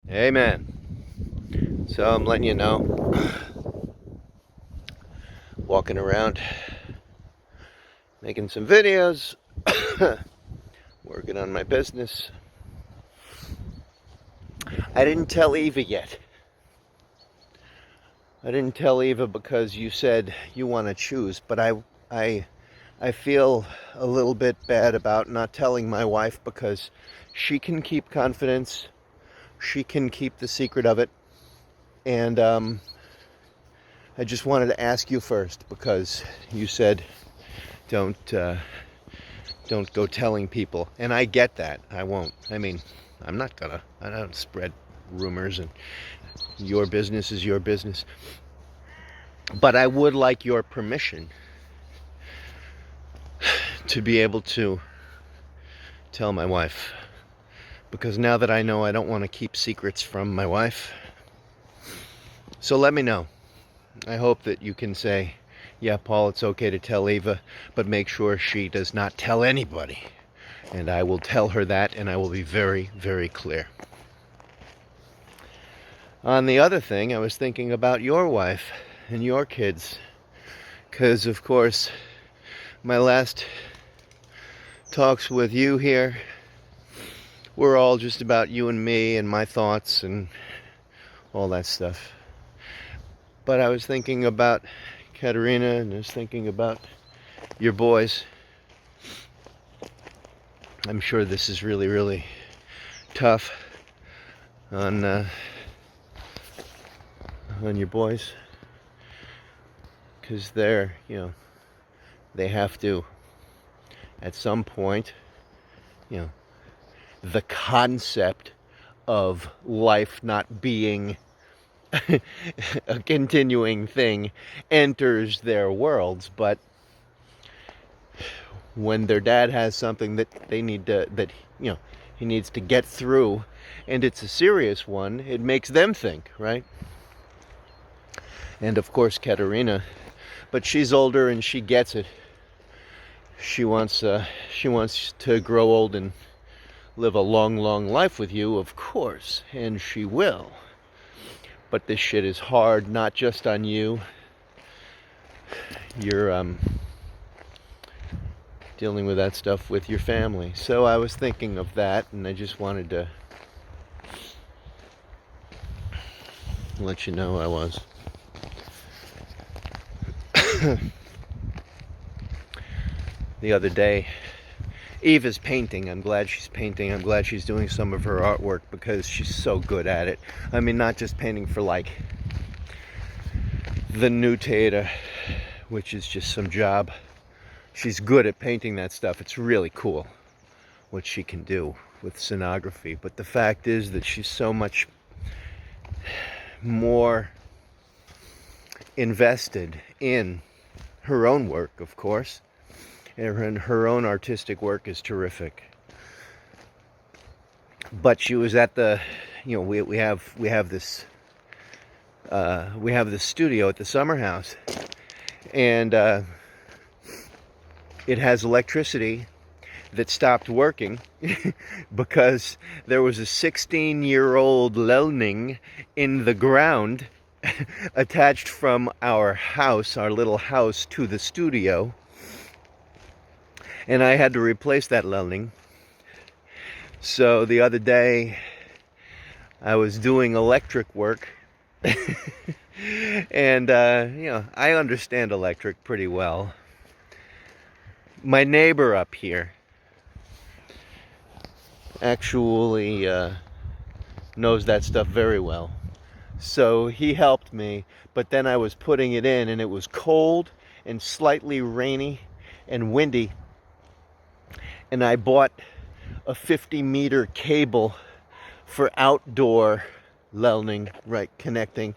Amen. So I'm letting you know, walking around, making some videos, working on my business. I didn't tell Eva yet. I didn't tell Eva because you said you want to choose, but I feel a little bit bad about not telling my wife because she can keep confidence, she can keep the secret of it, and I just wanted to ask you first because you said don't go telling people, and I get that. I won't. I mean, I don't spread rumors, and your business is your business. But I would like your permission to be able to tell my wife, because now that I know, I don't want to keep secrets from my wife. So let me know. I hope that you can say, yeah, Paul, it's okay to tell Eva, but make sure she does not tell anybody. And I will tell her that, and I will be very, very clear. On the other thing, I was thinking about your wife and your kids, because, of course, my last talks with you here were all just about you and me and my thoughts and all that stuff. But I was thinking about Katerina, and I was thinking about your boys. I'm sure this is really, really tough on your boys, because they have to, at some point, the concept of life not being a continuing thing enters their worlds. But when their dad has something that he needs to get through, and it's a serious one, it makes them think, right? And of course Katerina, but she's older and she gets it. She wants to grow old and live a long, long life with you, of course, and she will. But this shit is hard, not just on you. You're dealing with that stuff with your family. So I was thinking of that, and I just wanted to let you know I was. The other day, Eve is painting. I'm glad she's painting. I'm glad she's doing some of her artwork because she's so good at it. I mean, not just painting for like the new Tata, which is just some job. She's good at painting that stuff. It's really cool what she can do with scenography. But the fact is that she's so much more invested in her own work, of course. And her own artistic work is terrific. But she was at the, we have this studio at the summer house, and it has electricity that stopped working because there was a 16-year-old Lelning in the ground attached from our little house, to the studio. And I had to replace that Lelning. So the other day, I was doing electric work. And, I understand electric pretty well. My neighbor up here actually knows that stuff very well. So he helped me, but then I was putting it in, and it was cold and slightly rainy and windy. And I bought a 50-meter cable for outdoor Lelning, right, connecting.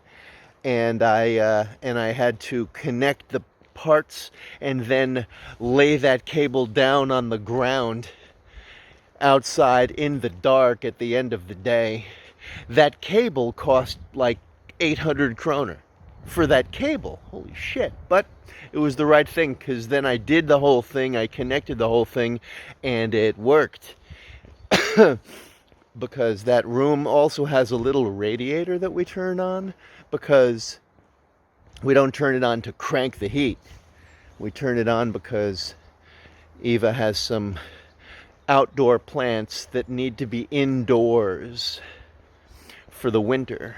And I had to connect the parts and then lay that cable down on the ground outside in the dark at the end of the day. That cable cost like 800 kroner for that cable. Holy shit. But it was the right thing, because then I did the whole thing, I connected the whole thing, and it worked. because that room also has a little radiator that we turn on, because we don't turn it on to crank the heat. We turn it on because Eva has some outdoor plants that need to be indoors for the winter.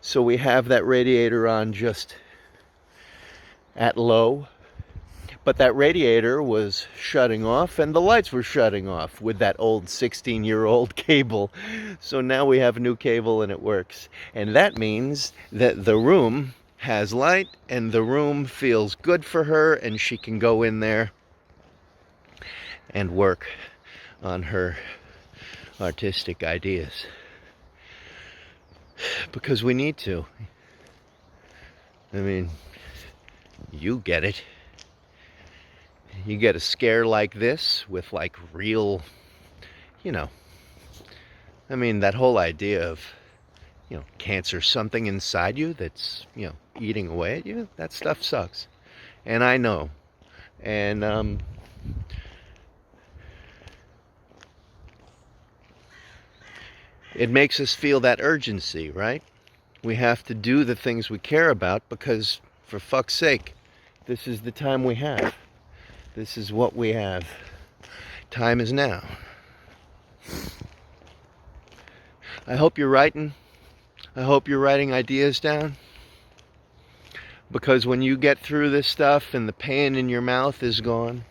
So we have that radiator on just at low, but that radiator was shutting off and the lights were shutting off with that old 16-year-old cable. So now we have a new cable and it works. And that means that the room has light and the room feels good for her, and she can go in there and work on her artistic ideas. Because we need to. I mean, you get it. You get a scare like this with like real, I mean, that whole idea of, cancer, something inside you that's, eating away at you, that stuff sucks. And I know. And, it makes us feel that urgency, right? We have to do the things we care about because, for fuck's sake, this is the time we have. This is what we have. Time is now. I hope you're writing. I hope you're writing ideas down. Because when you get through this stuff and the pain in your mouth is gone,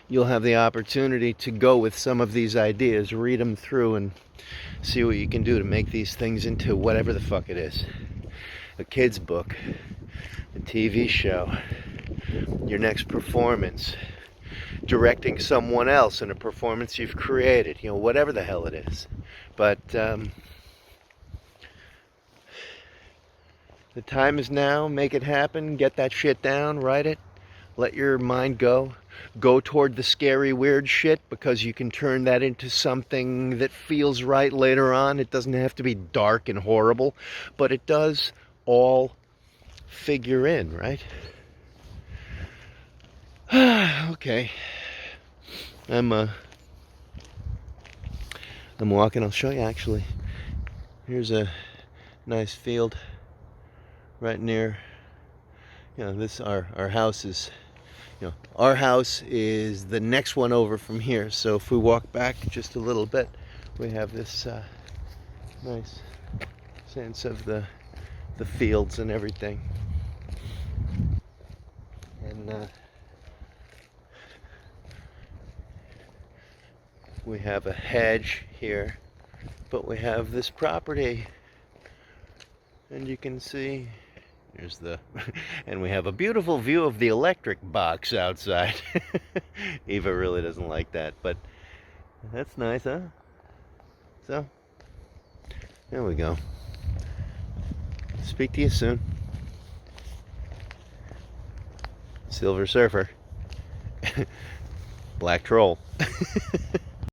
you'll have the opportunity to go with some of these ideas, read them through, and see what you can do to make these things into whatever the fuck it is. A kid's book, a TV show, your next performance, directing someone else in a performance you've created, whatever the hell it is. But the time is now. Make it happen. Get that shit down. Write it. Let your mind go. Go toward the scary, weird shit, because you can turn that into something that feels right later on. It doesn't have to be dark and horrible, but it does all figure in, right? Okay. I'm walking. I'll show you, actually. Here's a nice field right near, this, our house is, our house is the next one over from here. So if we walk back just a little bit, we have this nice sense of the fields and everything. And we have a hedge here, but we have this property, and you can see there's and we have a beautiful view of the electric box outside. Eva really doesn't like that, but that's nice, huh? So there we go. Speak to you soon. Silver Surfer. Black Troll.